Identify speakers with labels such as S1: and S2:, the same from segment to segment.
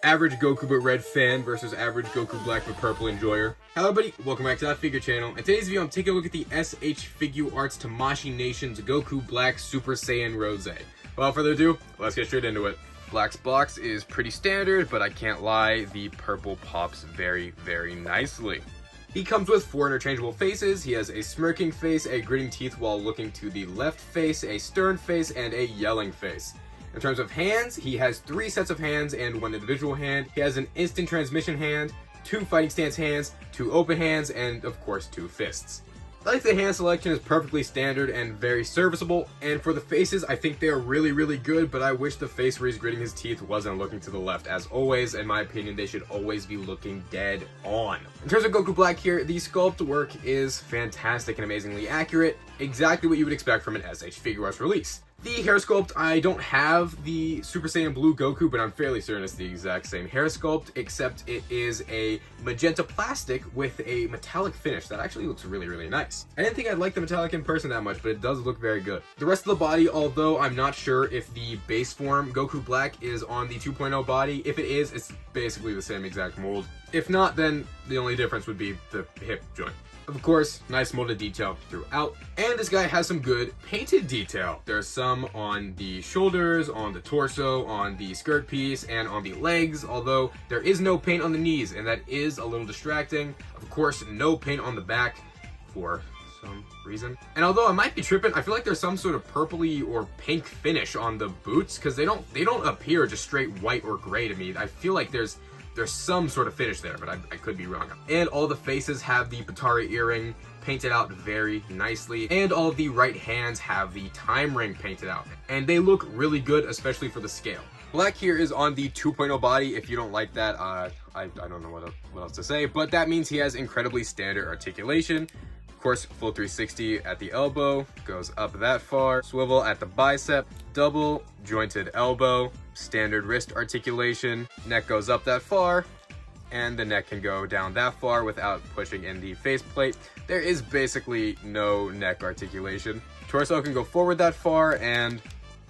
S1: Average Goku but red fan versus average Goku black but purple enjoyer. Hello everybody, welcome back to that figure channel. In today's video, I'm taking a look at the S.H.Figuarts Tamashii Nation's Goku Black Super Saiyan Rosé. Without further ado, let's get straight into it. Black's box is pretty standard, but I can't lie, the purple pops very, very nicely. He comes with 4 interchangeable faces. He has a smirking face, a gritting teeth while looking to the left face, a stern face, and a yelling face. In terms of hands, he has 3 sets of hands and 1 individual hand. He has an instant transmission hand, 2 fighting stance hands, 2 open hands, and of course 2 fists. I like the hand selection is perfectly standard and very serviceable, and for the faces, I think they are really, really good, but I wish the face where he's gritting his teeth wasn't looking to the left. As always, in my opinion, they should always be looking dead on. In terms of Goku Black here, the sculpt work is fantastic and amazingly accurate, exactly what you would expect from an S.H.Figuarts release. The hair sculpt, I don't have the Super Saiyan Blue Goku, but I'm fairly certain it's the exact same hair sculpt, except it is a magenta plastic with a metallic finish that actually looks really, really nice. I didn't think I'd like the metallic in person that much, but it does look very good. The rest of the body, although I'm not sure if the base form Goku Black is on the 2.0 body, if it is, it's basically the same exact mold. If not, then the only difference would be the hip joint. Of course, nice molded detail throughout, and this guy has some good painted detail. There's some on the shoulders, on the torso, on the skirt piece, and on the legs, although there is no paint on the knees, and that is a little distracting. Of course, no paint on the back for some reason. And although I might be tripping, I feel like there's some sort of purpley or pink finish on the boots, because they don't appear just straight white or gray to me. I feel like there's some sort of finish there, but I could be wrong. And all the faces have the Patari earring painted out very nicely, and all of the right hands have the time ring painted out. And they look really good, especially for the scale. Black here is on the 2.0 body. If you don't like that, I don't know what else to say, but that means he has incredibly standard articulation. Of course, full 360 at the elbow, goes up that far, swivel at the bicep, double jointed elbow, standard wrist articulation, neck goes up that far, and the neck can go down that far without pushing in the faceplate. There is basically no neck articulation. Torso can go forward that far and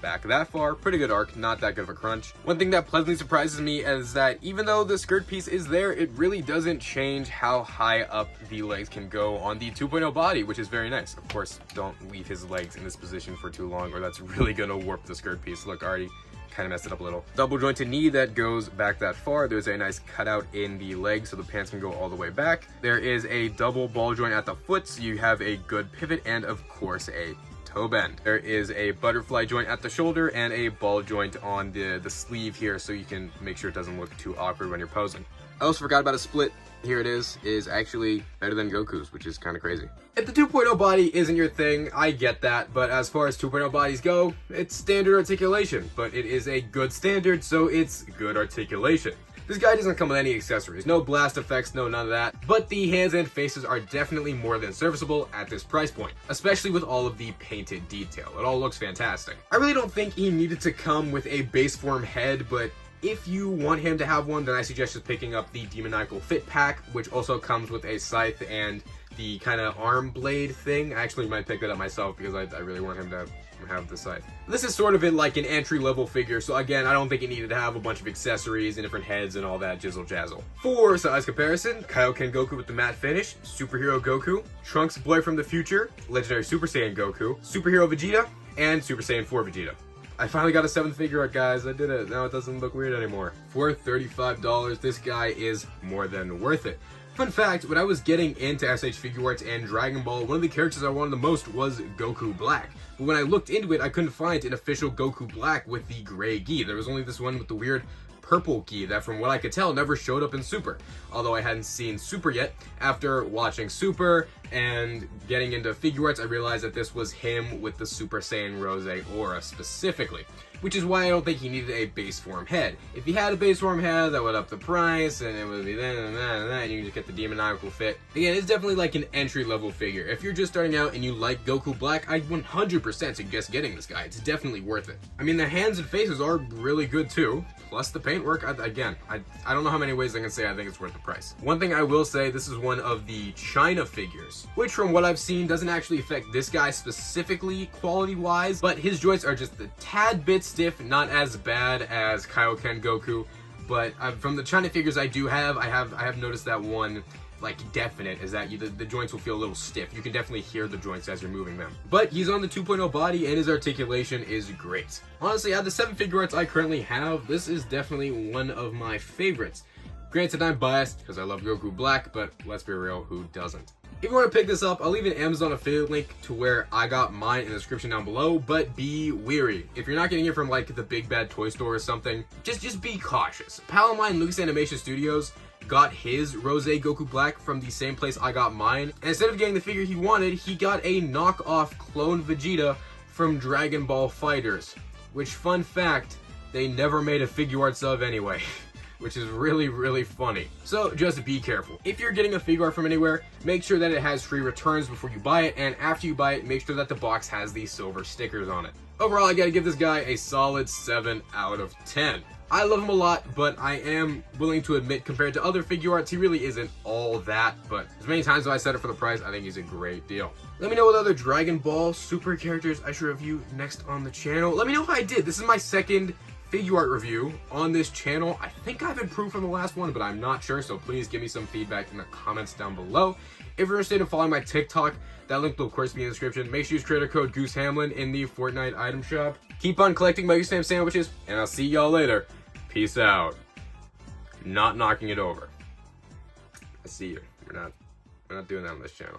S1: back that far. Pretty good arc, not that good of a crunch. One thing that pleasantly surprises me is that even though the skirt piece is there, it really doesn't change how high up the legs can go on the 2.0 body, which is very nice. Of course, don't leave his legs in this position for too long or that's really gonna warp the skirt piece. Look, already kind of messed it up a little. Double jointed knee that goes back that far. There's a nice cutout in the leg so the pants can go all the way back. There is a double ball joint at the foot, so you have a good pivot and of course a toe bend. There is a butterfly joint at the shoulder and a ball joint on the sleeve here so you can make sure it doesn't look too awkward when you're posing. I also forgot about a split. Here it is actually better than Goku's, which is kind of crazy. If the 2.0 body isn't your thing, I get that, but as far as 2.0 bodies go, it's standard articulation, but it is a good standard, so it's good articulation. This guy doesn't come with any accessories, no blast effects, no none of that, but the hands and faces are definitely more than serviceable at this price point, especially with all of the painted detail. It all looks fantastic. I really don't think he needed to come with a base form head, but if you want him to have one, then I suggest just picking up the Demoniacal Fit Pack, which also comes with a scythe and the kind of arm blade thing. I actually might pick that up myself because I really want him to have the scythe. This is sort of in like an entry-level figure, so again, I don't think it needed to have a bunch of accessories and different heads and all that jizzle jazzle. For size comparison, Kaioken Goku with the matte finish, Superhero Goku, Trunks Boy from the Future, Legendary Super Saiyan Goku, Superhero Vegeta, and Super Saiyan 4 Vegeta. I finally got a 7th figure art, guys. I did it. Now it doesn't look weird anymore. For $35, this guy is more than worth it. Fun fact, when I was getting into S.H.Figuarts and Dragon Ball, one of the characters I wanted the most was Goku Black. But when I looked into it, I couldn't find an official Goku Black with the gray gi. There was only this one with the weird purple gi that, from what I could tell, never showed up in Super. Although I hadn't seen Super yet. After watching Super and getting into Figuarts, I realized that this was him with the Super Saiyan Rosé aura specifically. Which is why I don't think he needed a base form head. If he had a base form head, that would up the price, and it would be that and that and that, and you can just get the demoniacal fit. Again, it's definitely like an entry-level figure. If you're just starting out and you like Goku Black, I 100% suggest getting this guy. It's definitely worth it. I mean, the hands and faces are really good too. Plus the paintwork, I don't know how many ways I can say I think it's worth the price. One thing I will say, this is one of the China figures, which from what I've seen doesn't actually affect this guy specifically quality-wise, but his joints are just a tad bit stiff, not as bad as Kaioken Goku, but from the China figures I do have, I have noticed that one, like, definite, is that the joints will feel a little stiff. You can definitely hear the joints as you're moving them. But he's on the 2.0 body, and his articulation is great. Honestly, out of the 7 Figuarts I currently have, this is definitely one of my favorites. Granted, I'm biased because I love Goku Black, but let's be real, who doesn't? If you want to pick this up, I'll leave an Amazon affiliate link to where I got mine in the description down below, but be wary. If you're not getting it from, like, the Big Bad Toy Store or something, just be cautious. A pal of mine, Lucas Animation Studios, got his Rosé Goku Black from the same place I got mine, and instead of getting the figure he wanted, he got a knockoff clone Vegeta from Dragon Ball FighterZ, which, fun fact, they never made a Figuarts of anyway. Which is really, really funny. So just be careful. If you're getting a Figuart from anywhere, make sure that it has free returns before you buy it, and after you buy it, make sure that the box has these silver stickers on it. Overall, I gotta give this guy a solid 7 out of 10. I love him a lot, but I am willing to admit, compared to other Figuarts, he really isn't all that, but as many times as I said it for the price, I think he's a great deal. Let me know what other Dragon Ball Super characters I should review next on the channel. Let me know how I did. This is my second Figuart review on this channel. I think I've improved from the last one, but I'm not sure, so please give me some feedback in the comments down below. If you're interested in following my TikTok, that link will of course be in the description. Make sure you use creator code GooseHamlin in the Fortnite item shop. Keep on collecting my Goose Ham sandwiches, and I'll see y'all later. Peace out. Not knocking it over. I see you. We're not doing that on this channel.